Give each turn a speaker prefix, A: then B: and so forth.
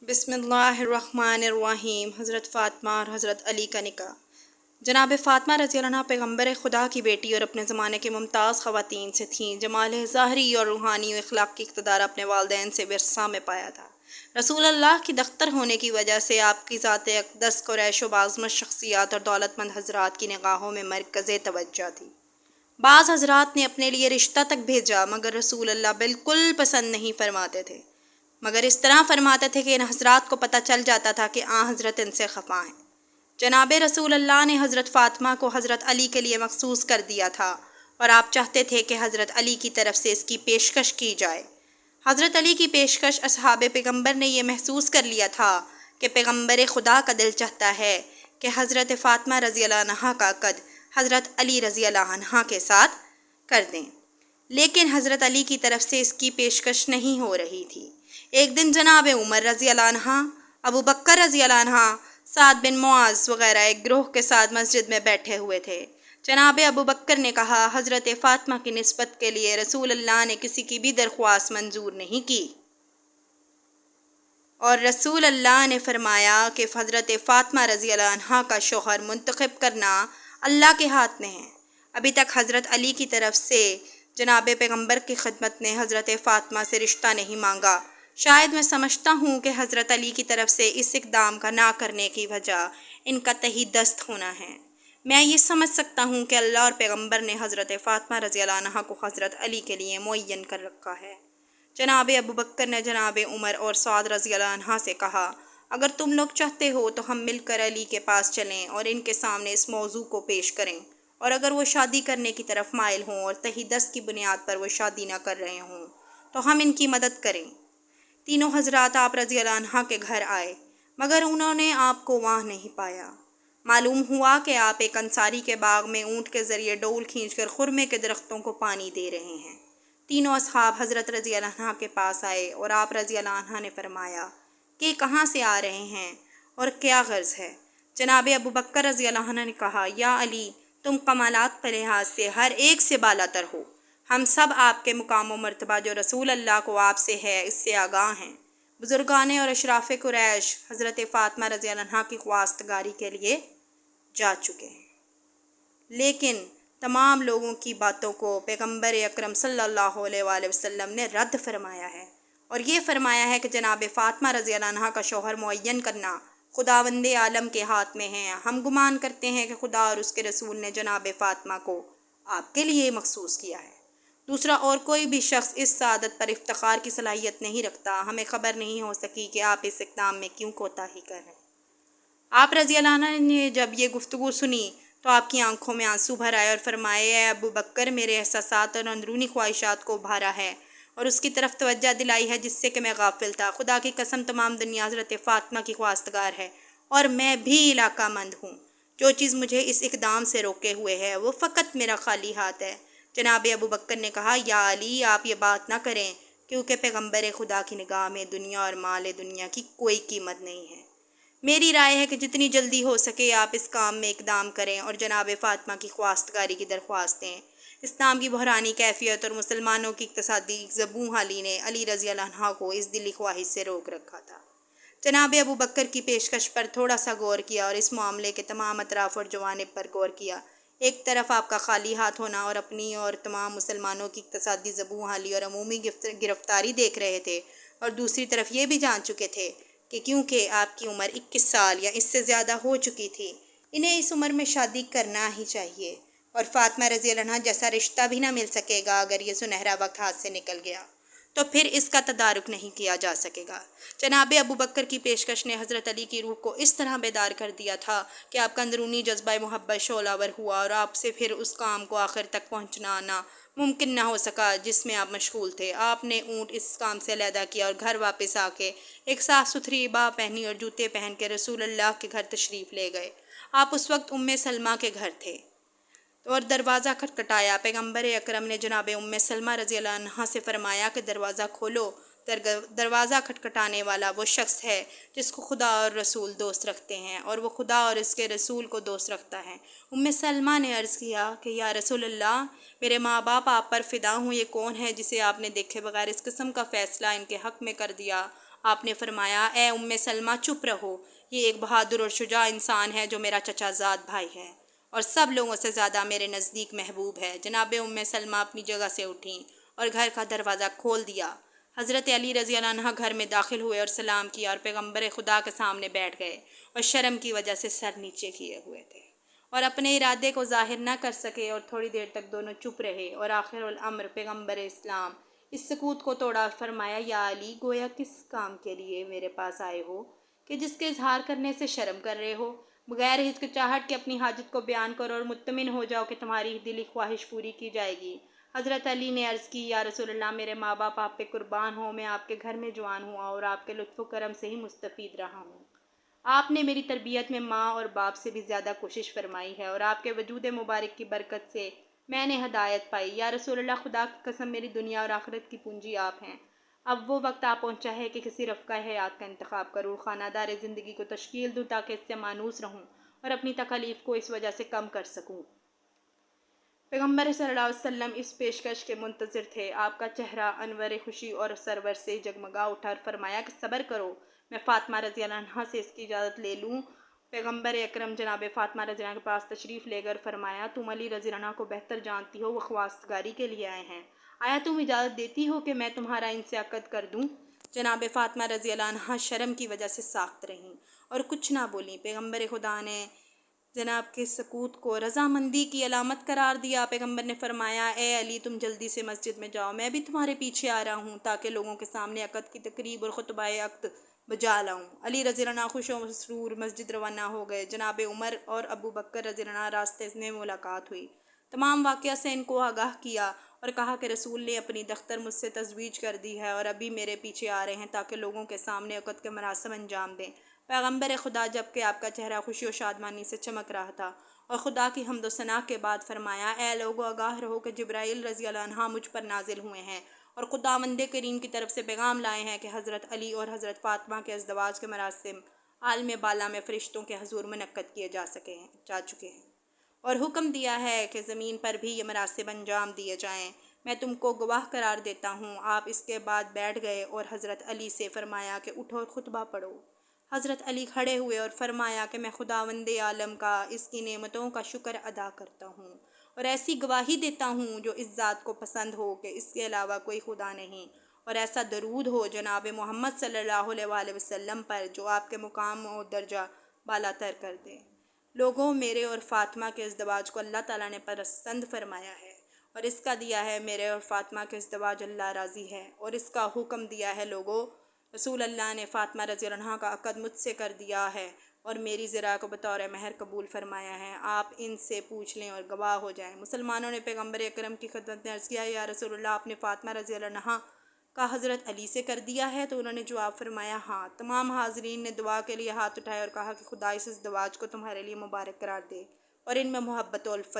A: بسم اللہ الرحمن الرحیم۔ حضرت فاطمہ اور حضرت علی کا نکاح۔ جناب فاطمہ رضی اللہ عنہ پیغمبر خدا کی بیٹی اور اپنے زمانے کے ممتاز خواتین سے تھیں۔ جمال ظاہری اور روحانی و اخلاقی اقتدار اپنے والدین سے ورثہ میں پایا تھا۔ رسول اللہ کی دختر ہونے کی وجہ سے آپ کی ذات اقدس قریش و بعظمت شخصیات اور دولت مند حضرات کی نگاہوں میں مرکز توجہ تھی۔ بعض حضرات نے اپنے لیے رشتہ تک بھیجا مگر رسول اللہ بالکل پسند نہیں فرماتے تھے، مگر اس طرح فرماتے تھے کہ ان حضرات کو پتہ چل جاتا تھا کہ حضرت ان سے خفا ہیں۔ جناب رسول اللہ نے حضرت فاطمہ کو حضرت علی کے لیے مخصوص کر دیا تھا اور آپ چاہتے تھے کہ حضرت علی کی طرف سے اس کی پیشکش کی جائے۔ حضرت علی کی پیشکش اصحاب پیغمبر نے یہ محسوس کر لیا تھا کہ پیغمبر خدا کا دل چاہتا ہے کہ حضرت فاطمہ رضی اللہ عنہا کا عقد حضرت علی رضی اللہ عنہ کے ساتھ کر دیں، لیکن حضرت علی کی طرف سے اس کی پیشکش نہیں ہو رہی تھی۔ ایک دن جناب عمر رضی اللہ عنہ، ابو بکر رضی اللہ عنہ، سعد بن معاذ وغیرہ ایک گروہ کے ساتھ مسجد میں بیٹھے ہوئے تھے۔ جناب ابو بکر نے کہا، حضرت فاطمہ کی نسبت کے لیے رسول اللہ نے کسی کی بھی درخواست منظور نہیں کی، اور رسول اللہ نے فرمایا کہ حضرت فاطمہ رضی اللہ عنہ کا شوہر منتخب کرنا اللہ کے ہاتھ میں ہے۔ ابھی تک حضرت علی کی طرف سے جناب پیغمبر کی خدمت نے حضرت فاطمہ سے رشتہ نہیں مانگا۔ شاید میں سمجھتا ہوں کہ حضرت علی کی طرف سے اس اقدام کا نہ کرنے کی وجہ ان کا تہی دست ہونا ہے۔ میں یہ سمجھ سکتا ہوں کہ اللہ اور پیغمبر نے حضرت فاطمہ رضی اللہ عنہ کو حضرت علی کے لیے معین کر رکھا ہے۔ جناب ابو بکر نے جناب عمر اور سعد رضی اللہ عنہ سے کہا، اگر تم لوگ چاہتے ہو تو ہم مل کر علی کے پاس چلیں اور ان کے سامنے اس موضوع کو پیش کریں، اور اگر وہ شادی کرنے کی طرف مائل ہوں اور تہی دست کی بنیاد پر وہ شادی نہ کر رہے ہوں تو ہم ان کی مدد کریں۔ تینوں حضرات آپ رضی اللہ عنہ کے گھر آئے، مگر انہوں نے آپ کو وہاں نہیں پایا۔ معلوم ہوا کہ آپ ایک انصاری کے باغ میں اونٹ کے ذریعے ڈول کھینچ کر خرمے کے درختوں کو پانی دے رہے ہیں۔ تینوں اصحاب حضرت رضی اللہ عنہ کے پاس آئے اور آپ رضی اللہ عنہ نے فرمایا کہ کہاں سے آ رہے ہیں اور کیا غرض ہے؟ جناب ابو بکر رضی اللہ عنہ نے کہا، یا علی، تم کمالات کے لحاظ سے ہر ایک سے بالاتر ہو۔ ہم سب آپ کے مقام و مرتبہ جو رسول اللہ کو آپ سے ہے اس سے آگاہ ہیں۔ بزرگان اور اشراف قریش حضرت فاطمہ رضی اللہ عنہ کی خواستگاری کے لیے جا چکے ہیں، لیکن تمام لوگوں کی باتوں کو پیغمبر اکرم صلی اللہ علیہ وآلہ وسلم نے رد فرمایا ہے، اور یہ فرمایا ہے کہ جناب فاطمہ رضی اللہ عنہ کا شوہر معین کرنا خداوند عالم کے ہاتھ میں ہے۔ ہم گمان کرتے ہیں کہ خدا اور اس کے رسول نے جناب فاطمہ کو آپ کے لیے مخصوص کیا ہے۔ دوسرا اور کوئی بھی شخص اس سعادت پر افتخار کی صلاحیت نہیں رکھتا۔ ہمیں خبر نہیں ہو سکی کہ آپ اس اقدام میں کیوں کوتاہی کر رہے ہیں۔ آپ رضی اللہ عنہ نے جب یہ گفتگو سنی تو آپ کی آنکھوں میں آنسو بھر آئے اور فرمائے، اے ابو بکر، میرے احساسات اور اندرونی خواہشات کو ابھارا ہے اور اس کی طرف توجہ دلائی ہے جس سے کہ میں غافل تھا۔ خدا کی قسم، تمام دنیا حضرت فاطمہ کی خواستگار ہے اور میں بھی علاقہ مند ہوں۔ جو چیز مجھے اس اقدام سے روکے ہوئے ہے وہ فقط میرا خالی ہاتھ ہے۔ جناب ابو بکر نے کہا، یا علی، آپ یہ بات نہ کریں، کیونکہ پیغمبر خدا کی نگاہ میں دنیا اور مال دنیا کی کوئی قیمت نہیں ہے۔ میری رائے ہے کہ جتنی جلدی ہو سکے آپ اس کام میں اقدام کریں اور جناب فاطمہ کی خواستگاری کی درخواست دیں۔ اسلام کی بحرانی کیفیت اور مسلمانوں کی اقتصادی زبوں حالی نے علی رضی اللہ عنہ کو اس دلی خواہش سے روک رکھا تھا۔ جناب ابو بکر کی پیشکش پر تھوڑا سا غور کیا اور اس معاملے کے تمام اطراف اور جوانب پر غور کیا۔ ایک طرف آپ کا خالی ہاتھ ہونا اور اپنی اور تمام مسلمانوں کی اقتصادی زبوں حالی اور عمومی گرفتاری دیکھ رہے تھے، اور دوسری طرف یہ بھی جان چکے تھے کہ کیونکہ آپ کی عمر 21 سال یا اس سے زیادہ ہو چکی تھی، انہیں اس عمر میں شادی کرنا ہی چاہیے، اور فاطمہ رضی اللہ عنہ جیسا رشتہ بھی نہ مل سکے گا اگر یہ سنہرا وقت ہاتھ سے نکل گیا تو پھر اس کا تدارک نہیں کیا جا سکے گا۔ جناب ابو بکر کی پیشکش نے حضرت علی کی روح کو اس طرح بیدار کر دیا تھا کہ آپ کا اندرونی جذبہ محبت شعلہ ور ہوا اور آپ سے پھر اس کام کو آخر تک پہنچانا ممکن نہ ہو سکا جس میں آپ مشغول تھے۔ آپ نے اونٹ اس کام سے علیحدہ کیا اور گھر واپس آ کے ایک صاف ستھری عبا پہنی اور جوتے پہن کے رسول اللہ کے گھر تشریف لے گئے۔ آپ اس وقت سلمہ کے گھر تھے اور دروازہ کھٹکھٹایا۔ پیغمبر اکرم نے جناب سلمہ رضی اللہ عنہ سے فرمایا کہ دروازہ کھولو۔ دروازہ کھٹکھٹانے والا وہ شخص ہے جس کو خدا اور رسول دوست رکھتے ہیں، اور وہ خدا اور اس کے رسول کو دوست رکھتا ہے۔ سلمہ نے عرض کیا کہ یا رسول اللہ، میرے ماں باپ آپ پر فدا ہوں، یہ کون ہے جسے آپ نے دیکھے بغیر اس قسم کا فیصلہ ان کے حق میں کر دیا؟ آپ نے فرمایا اے ام سلمہ چپ رہو، یہ ایک بہادر اور شجاع انسان ہے جو میرا چچا زاد بھائی ہے اور سب لوگوں سے زیادہ میرے نزدیک محبوب ہے۔ جناب ام سلمہ اپنی جگہ سے اٹھیں اور گھر کا دروازہ کھول دیا۔ حضرت علی رضی اللہ عنہ گھر میں داخل ہوئے اور سلام کیا اور پیغمبر خدا کے سامنے بیٹھ گئے اور شرم کی وجہ سے سر نیچے کیے ہوئے تھے اور اپنے ارادے کو ظاہر نہ کر سکے، اور تھوڑی دیر تک دونوں چپ رہے اور آخر الامر پیغمبر اسلام اس سکوت کو توڑا اور فرمایا یا علی، گویا کس کام کے لیے میرے پاس آئے ہو کہ جس کے اظہار کرنے سے شرم کر رہے ہو؟ بغیر ہچکچاہٹ کے اپنی حاجت کو بیان کرو اور مطمئن ہو جاؤ کہ تمہاری دلی خواہش پوری کی جائے گی۔ حضرت علی نے عرض کی یا رسول اللہ، میرے ماں باپ آپ پہ قربان ہوں، میں آپ کے گھر میں جوان ہوا اور آپ کے لطف و کرم سے ہی مستفید رہا ہوں۔ آپ نے میری تربیت میں ماں اور باپ سے بھی زیادہ کوشش فرمائی ہے اور آپ کے وجود مبارک کی برکت سے میں نے ہدایت پائی۔ یا رسول اللہ، خدا کی قسم میری دنیا اور آخرت کی پونجی آپ ہیں۔ اب وہ وقت آ پہنچا ہے کہ کسی رفقہ حیات کا انتخاب کروں، خانہ دار زندگی کو تشکیل دوں تاکہ اس سے مانوس رہوں اور اپنی تکالیف کو اس وجہ سے کم کر سکوں۔ پیغمبر صلی اللہ علیہ وسلم اس پیشکش کے منتظر تھے۔ آپ کا چہرہ انور خوشی اور سرور سے جگمگا اٹھا اور فرمایا کہ صبر کرو، میں فاطمہ رضی اللہ عنہا سے اس کی اجازت لے لوں۔ پیغمبر اکرم جناب فاطمہ رضی اللہ عنہ کے پاس تشریف لے کر فرمایا تم علی رضی اللہ عنہ کو بہتر جانتی ہو، وہ خواستگاری کے لیے آئے ہیں، آیا تم اجازت دیتی ہو کہ میں تمہارا ان سے عقد کر دوں؟ جناب فاطمہ رضی اللہ عنہا شرم کی وجہ سے ساکت رہیں اور کچھ نہ بولیں۔ پیغمبر خدا نے جناب کے سکوت کو رضامندی کی علامت قرار دیا۔ پیغمبر نے فرمایا اے علی، تم جلدی سے مسجد میں جاؤ، میں بھی تمہارے پیچھے آ رہا ہوں تاکہ لوگوں کے سامنے عقد کی تقریب اور خطبہ عقد بجا لاؤں۔ علی رضی اللہ عنہ خوش و مسرور مسجد روانہ ہو گئے۔ جناب عمر اور ابو بکر رضی اللہ عنہ راستے میں ملاقات ہوئی۔ تمام واقعہ سے ان کو آگاہ کیا اور کہا کہ رسول نے اپنی دختر مجھ سے تزویج کر دی ہے اور ابھی میرے پیچھے آ رہے ہیں تاکہ لوگوں کے سامنے عقد کے مراسم انجام دیں۔ پیغمبر خدا جبکہ آپ کا چہرہ خوشی و شادمانی سے چمک رہا تھا اور خدا کی حمد و ثنا کے بعد فرمایا اے لوگو، آگاہ رہو کہ جبرائیل رضی اللہ عنہ مجھ پر نازل ہوئے ہیں اور خداوند کریم کی طرف سے پیغام لائے ہیں کہ حضرت علی اور حضرت فاطمہ کے ازدواج کے مراسم عالم بالا میں فرشتوں کے حضور منعقد کیے جا چکے ہیں اور حکم دیا ہے کہ زمین پر بھی یہ مراسم انجام دیے جائیں۔ میں تم کو گواہ قرار دیتا ہوں۔ آپ اس کے بعد بیٹھ گئے اور حضرت علی سے فرمایا کہ اٹھو اور خطبہ پڑھو۔ حضرت علی کھڑے ہوئے اور فرمایا کہ میں خداوند عالم کا اس کی نعمتوں کا شکر ادا کرتا ہوں اور ایسی گواہی دیتا ہوں جو اس ذات کو پسند ہو کہ اس کے علاوہ کوئی خدا نہیں، اور ایسا درود ہو جناب محمد صلی اللہ علیہ وآلہ وسلم پر جو آپ کے مقام و درجہ بالا تر کر دے۔ لوگوں، میرے اور فاطمہ کے ازدواج کو اللہ تعالیٰ نے پسند فرمایا ہے اور اس کا دیا ہے میرے اور فاطمہ کے ازدواج اللہ راضی ہے اور اس کا حکم دیا ہے۔ لوگوں، رسول اللہ نے فاطمہ رضی اللہ عنہ کا عقد مجھ سے کر دیا ہے اور میری زرا کو بطور مہر قبول فرمایا ہے۔ آپ ان سے پوچھ لیں اور گواہ ہو جائیں۔ مسلمانوں نے پیغمبر اکرم کی خدمت میں عرض کیا یا رسول اللہ، آپ نے فاطمہ رضی اللہ عنہ کا حضرت علی سے کر دیا ہے؟ تو انہوں نے جواب فرمایا ہاں۔ تمام حاضرین نے دعا کے لیے ہاتھ اٹھائے اور کہا کہ خدا اس ازدواج کو تمہارے لیے مبارک قرار دے اور ان میں محبت و الفت